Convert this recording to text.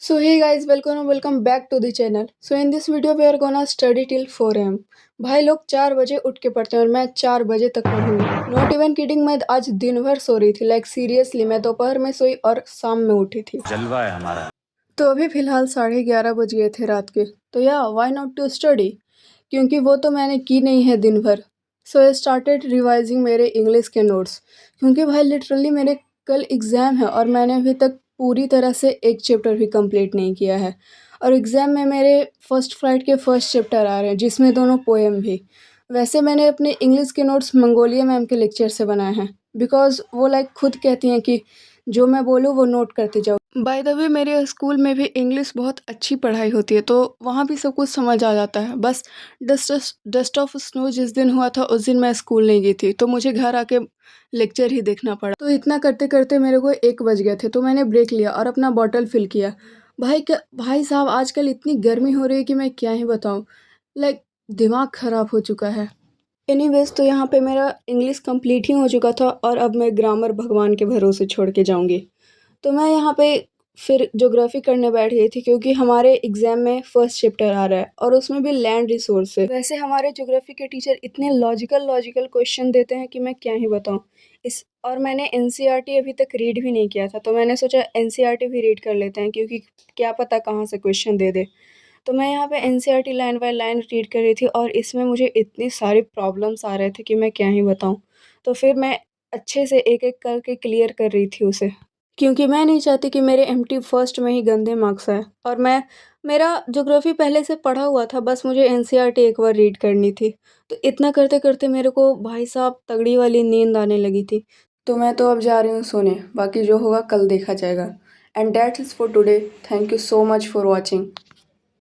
So hey guys, welcome and welcome back to the channel. So in this video we are gonna study till 4 am. भाई लोग 4 बजे उठ के पढ़ते हैं और मैं 4 बजे तक पढ़ूंगी। नॉट इवन किडिंग, मैं आज दिन भर सो रही थी। लाइक सीरियसली, मैं दोपहर में सोई और शाम में उठी थी। जलवा है हमारा। तो अभी फिलहाल 11:30 बज गए थे रात के। तो या व्हाई नॉट टू स्टडी, क्योंकि वो तो मैंने की नहीं है दिन भर। सो आई स्टार्टेड रिवाइजिंग मेरे इंग्लिश के नोट्स, क्योंकि भाई लिटरली मेरे कल एग्ज़ाम है और मैंने अभी तक पूरी तरह से एक चैप्टर भी कंप्लीट नहीं किया है। और एग्ज़ाम में मेरे फर्स्ट फ्लाइट के फर्स्ट चैप्टर आ रहे हैं, जिसमें दोनों पोएम भी। वैसे मैंने अपने इंग्लिश के नोट्स मंगोलिया मैम के लेक्चर से बनाए हैं, बिकॉज़ वो लाइक खुद कहती हैं कि जो मैं बोलूँ वो नोट करते जाओ। बाय द वे, मेरे स्कूल में भी इंग्लिश बहुत अच्छी पढ़ाई होती है, तो वहाँ भी सब कुछ समझ आ जाता है। बस डस्ट ऑफ स्नो जिस दिन हुआ था उस दिन मैं स्कूल नहीं गई थी, तो मुझे घर आके लेक्चर ही देखना पड़ा। तो इतना करते करते मेरे को 1 बज गए थे, तो मैंने ब्रेक लिया और अपना बॉटल फिल किया। भाई साहब, आजकल इतनी गर्मी हो रही है कि मैं क्या ही बताऊँ। लाइक दिमाग ख़राब हो चुका है। एनीवेज, तो यहाँ पे मेरा इंग्लिश कंप्लीट ही हो चुका था और अब मैं ग्रामर भगवान के भरोसे छोड़ के जाऊँगी। तो मैं यहाँ पे फिर ज्योग्राफी करने बैठ गई थी, क्योंकि हमारे एग्ज़ाम में फर्स्ट चैप्टर आ रहा है और उसमें भी लैंड रिसोर्स है। वैसे हमारे ज्योग्राफी के टीचर इतने लॉजिकल क्वेश्चन देते हैं कि मैं क्या ही बताऊँ। इस और मैंने एनसीईआरटी अभी तक रीड भी नहीं किया था, तो मैंने सोचा एनसीईआरटी भी रीड कर लेते हैं, क्योंकि क्या पता कहाँ से क्वेश्चन दे दे। तो मैं यहाँ पे NCERT line by line read कर रही थी और इसमें मुझे इतनी सारी प्रॉब्लम्स आ रहे थे कि मैं क्या ही बताऊँ। तो फिर मैं अच्छे से एक-एक करके क्लियर कर रही थी उसे, क्योंकि मैं नहीं चाहती कि मेरे एमटी फर्स्ट में ही गंदे मार्क्स आए। और मेरा ज्योग्राफी पहले से पढ़ा हुआ था, बस मुझे एनसीईआरटी एक बार रीड करनी थी। तो इतना करते-करते मेरे को भाई साहब तगड़ी वाली नींद आने लगी थी। तो मैं तो अब जा रही हूँ सोने, बाकी जो होगा कल देखा जाएगा। And that is for today. Thank you so much for watching.